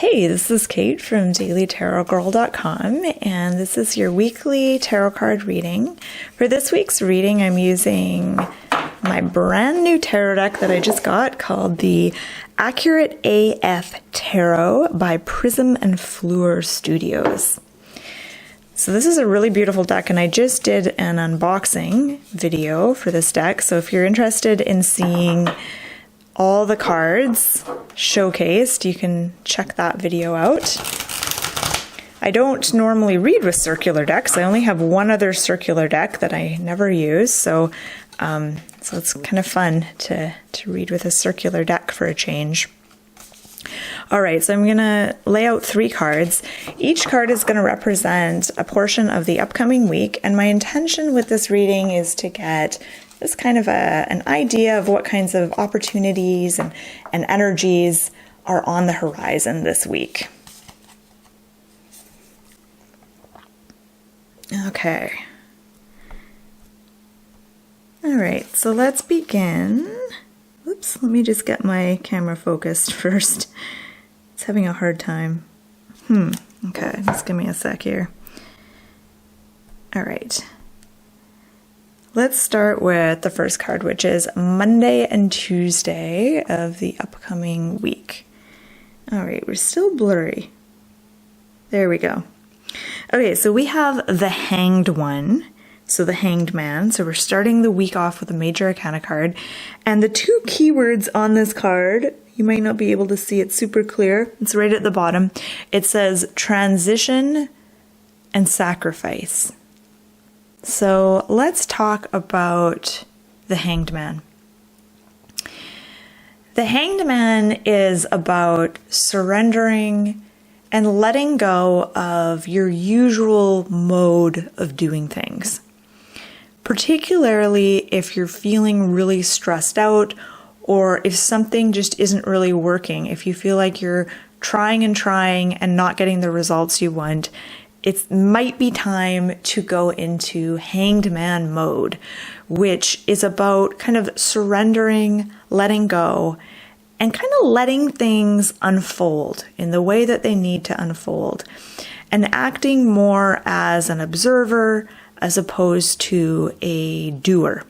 Hey, this is Kate from dailytarotgirl.com, and this is your weekly tarot card reading. For this week's reading, I'm using my brand new tarot deck that I just got called the Accurate AF Tarot by Prism and Fleur Studios. So this is a really beautiful deck, and I just did an unboxing video for this deck. So if you're interested in seeing all the cards showcased, you can check that video out. I don't normally read with circular decks. I only have one other circular deck that I never use, so it's kind of fun to read with a circular deck for a change. All right, so I'm gonna lay out 3 cards. Each card is gonna represent a portion of the upcoming week, and my intention with this reading is to get this kind of an idea of what kinds of opportunities and energies are on the horizon this week. Okay. All right, so let's begin. Oops, let me just get my camera focused first. It's having a hard time. Okay, just give me a sec here. All right. Let's start with the first card, which is Monday and Tuesday of the upcoming week. All right, we're still blurry. There we go. Okay, so we have the Hanged One, so the Hanged Man. So we're starting the week off with a Major Arcana card. And the 2 keywords on this card, you might not be able to see it super clear. It's right at the bottom. It says transition and sacrifice. So let's talk about the Hanged Man. The Hanged Man is about surrendering and letting go of your usual mode of doing things. Particularly if you're feeling really stressed out, or if something just isn't really working, if you feel like you're trying and not getting the results you want, it might be time to go into Hanged Man mode, which is about kind of surrendering, letting go, and kind of letting things unfold in the way that they need to unfold, and acting more as an observer as opposed to a doer.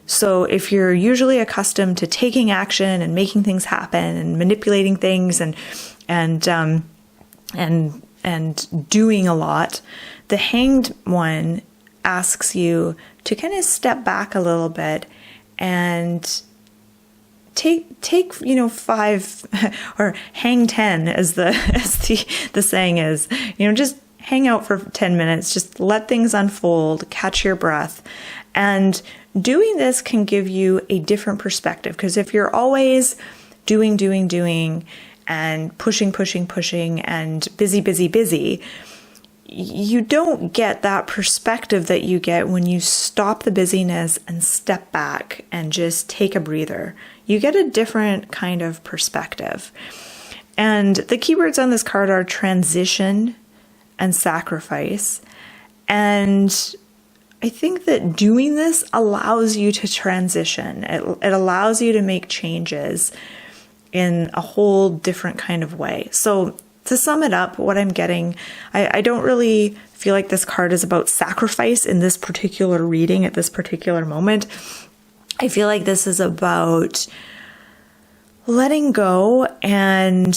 So if you're usually accustomed to taking action and making things happen and manipulating things and doing a lot, the Hanged One asks you to kind of step back a little bit and take 5 or hang 10 as the saying is, just hang out for 10 minutes, just let things unfold, catch your breath. And doing this can give you a different perspective, because if you're always doing and pushing and busy, you don't get that perspective that you get when you stop the busyness and step back and just take a breather. You get a different kind of perspective. And the keywords on this card are transition and sacrifice. And I think that doing this allows you to transition. It allows you to make changes in a whole different kind of way. So to sum it up, what I'm getting, I don't really feel like this card is about sacrifice in this particular reading at this particular moment. I feel like this is about letting go and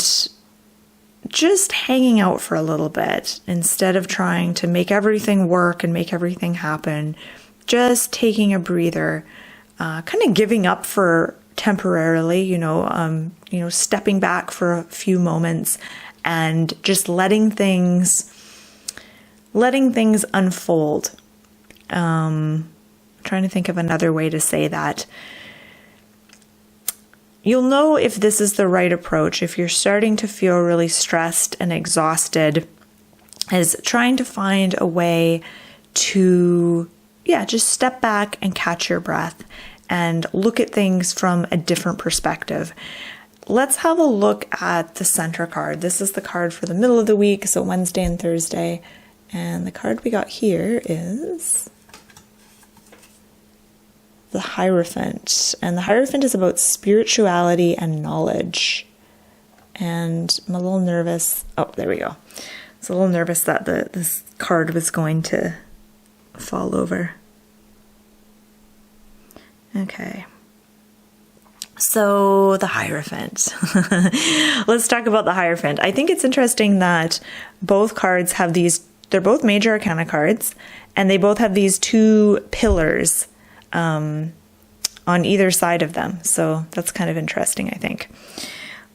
just hanging out for a little bit instead of trying to make everything work and make everything happen. Just taking a breather, kind of giving up for temporarily, stepping back for a few moments and just letting things unfold. Trying to think of another way to say that. You'll know if this is the right approach if you're starting to feel really stressed and exhausted, is trying to find a way to, just step back and catch your breath and look at things from a different perspective. Let's have a look at the center card. This is the card for the middle of the week, so Wednesday and Thursday. And the card we got here is the Hierophant. And the Hierophant is about spirituality and knowledge. and I'm a little nervous. Oh, there we go. I was a little nervous that this card was going to fall over. Okay. So the Hierophant. Let's talk about the Hierophant. I think it's interesting that both cards have these, they're both major arcana cards, and they both have these two pillars on either side of them. So that's kind of interesting, I think.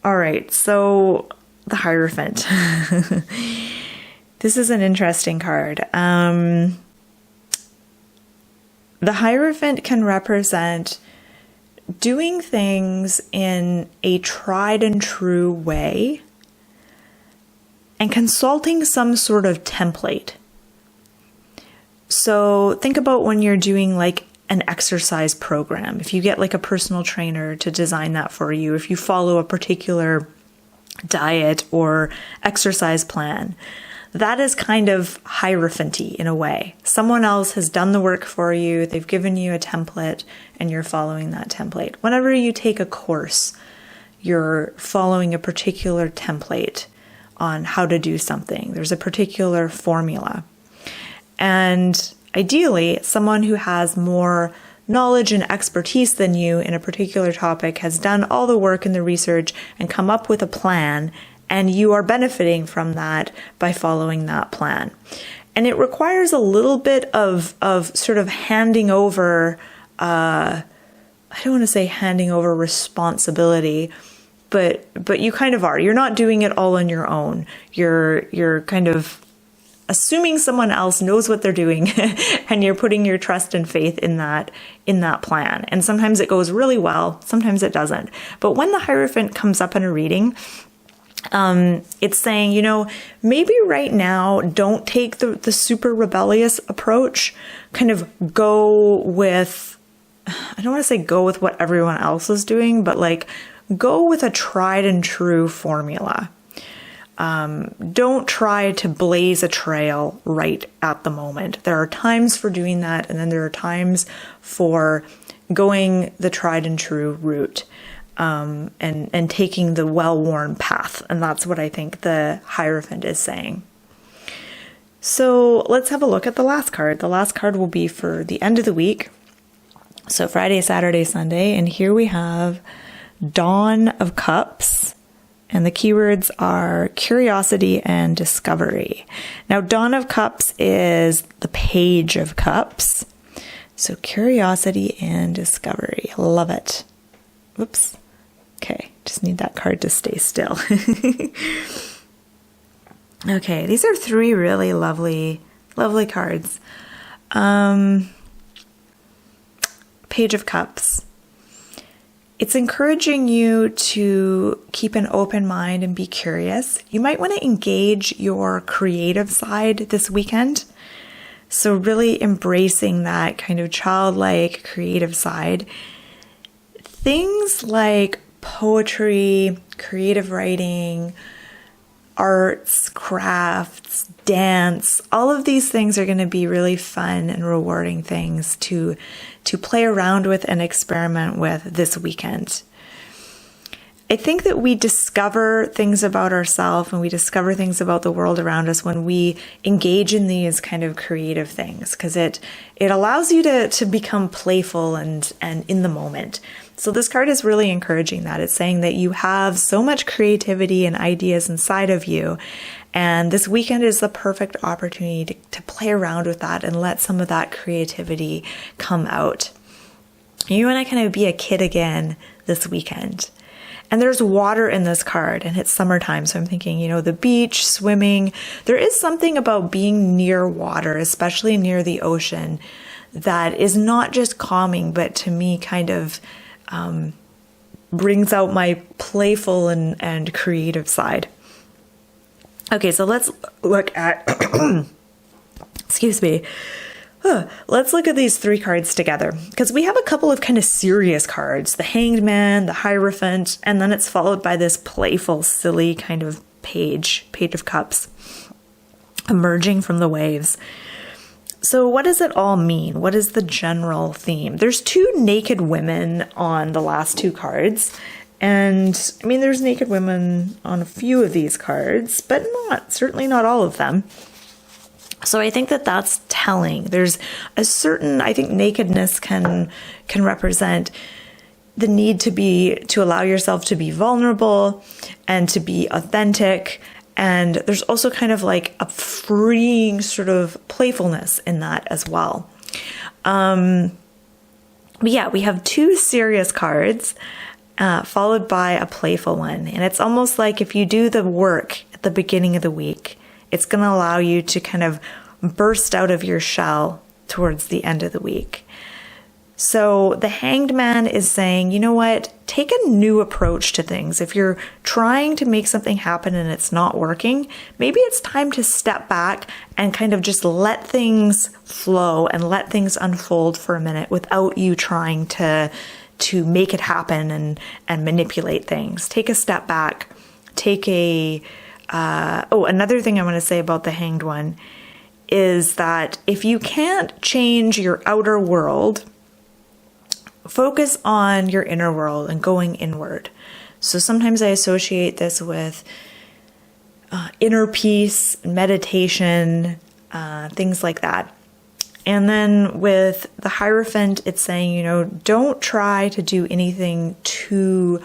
All right, so the Hierophant. This is an interesting card. The Hierophant can represent doing things in a tried and true way and consulting some sort of template. So think about when you're doing like an exercise program. If you get like a personal trainer to design that for you, if you follow a particular diet or exercise plan, that is kind of hierophanty in a way. Someone else has done the work for you, they've given you a template, and you're following that template. Whenever you take a course, you're following a particular template on how to do something. There's a particular formula. And ideally, someone who has more knowledge and expertise than you in a particular topic has done all the work and the research and come up with a plan, and you are benefiting from that by following that plan. And it requires a little bit of sort of handing over, I don't want to say handing over responsibility, but you kind of are. You're not doing it all on your own. You're kind of assuming someone else knows what they're doing and you're putting your trust and faith in that plan. And sometimes it goes really well, sometimes it doesn't. But when the Hierophant comes up in a reading, it's saying, you know, maybe right now don't take the super rebellious approach, kind of go with, I don't want to say go with what everyone else is doing, but like go with a tried and true formula. Don't try to blaze a trail right at the moment. There are times for doing that, and then there are times for going the tried and true route. And taking the well-worn path. And that's what I think the Hierophant is saying. So let's have a look at the last card. The last card will be for the end of the week. So Friday, Saturday, Sunday. And here we have Dawn of Cups. And the keywords are curiosity and discovery. Now, Dawn of Cups is the Page of Cups. So curiosity and discovery. Love it. Whoops. Okay, just need that card to stay still. Okay, these are three really lovely cards. Page of Cups. It's encouraging you to keep an open mind and be curious. You might want to engage your creative side this weekend. So really embracing that kind of childlike creative side. Things like poetry, creative writing, arts, crafts, dance, all of these things are going to be really fun and rewarding things to play around with and experiment with this weekend. I think that we discover things about ourselves and we discover things about the world around us when we engage in these kind of creative things, because it allows you to become playful and in the moment. So this card is really encouraging that. It's saying that you have so much creativity and ideas inside of you, and this weekend is the perfect opportunity to play around with that and let some of that creativity come out. You want to kind of be a kid again this weekend. And there's water in this card, and it's summertime, so I'm thinking, you know, the beach, swimming. There is something about being near water, especially near the ocean, that is not just calming, but to me kind of brings out my playful and creative side. Okay, so let's look at, excuse me. Let's look at these three cards together, because we have a couple of kind of serious cards, the Hanged Man, the Hierophant, and then it's followed by this playful, silly kind of Page of Cups emerging from the waves. So what does it all mean? What is the general theme? There's two naked women on the last two cards, And I mean, there's naked women on a few of these cards, but certainly not all of them. So I think that that's telling. There's a certain, I think nakedness can represent the need to allow yourself to be vulnerable and to be authentic. And there's also kind of like a freeing sort of playfulness in that as well. But yeah, we have two serious cards, followed by a playful one. And it's almost like if you do the work at the beginning of the week, it's going to allow you to kind of burst out of your shell towards the end of the week. So the Hanged Man is saying, you know what, take a new approach to things. If you're trying to make something happen and it's not working, maybe it's time to step back and kind of just let things flow and let things unfold for a minute without you trying to make it happen and manipulate things. Take a step back. Another thing I want to say about the Hanged one is that if you can't change your outer world, focus on your inner world and going inward. So sometimes I associate this with inner peace, meditation, things like that. And then with the Hierophant, it's saying, don't try to do anything too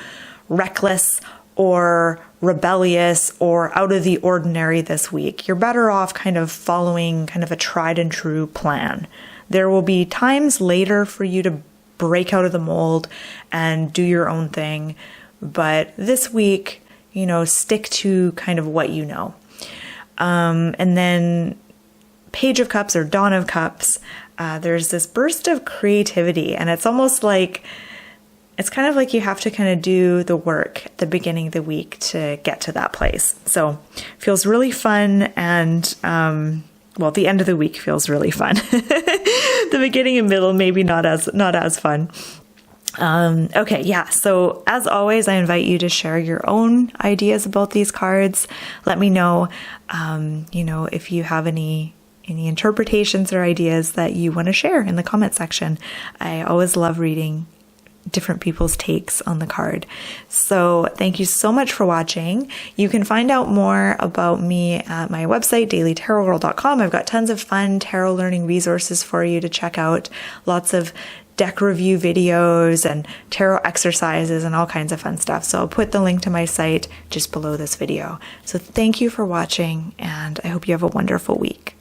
reckless or rebellious or out of the ordinary this week. You're better off kind of following kind of a tried and true plan. There will be times later for you to break out of the mold and do your own thing. But this week, stick to kind of what you know. And then Page of Cups or Dawn of Cups, there's this burst of creativity, and it's almost like it's kind of like you have to kind of do the work at the beginning of the week to get to that place. So it feels really fun. And, the end of the week feels really fun. The beginning and middle, maybe not as fun. Okay. Yeah. So as always, I invite you to share your own ideas about these cards. Let me know, if you have any interpretations or ideas that you want to share in the comment section. I always love reading different people's takes on the card. So thank you so much for watching. You can find out more about me at my website, dailytarotgirl.com. I've got tons of fun tarot learning resources for you to check out. Lots of deck review videos and tarot exercises and all kinds of fun stuff. So I'll put the link to my site just below this video. So thank you for watching, and I hope you have a wonderful week.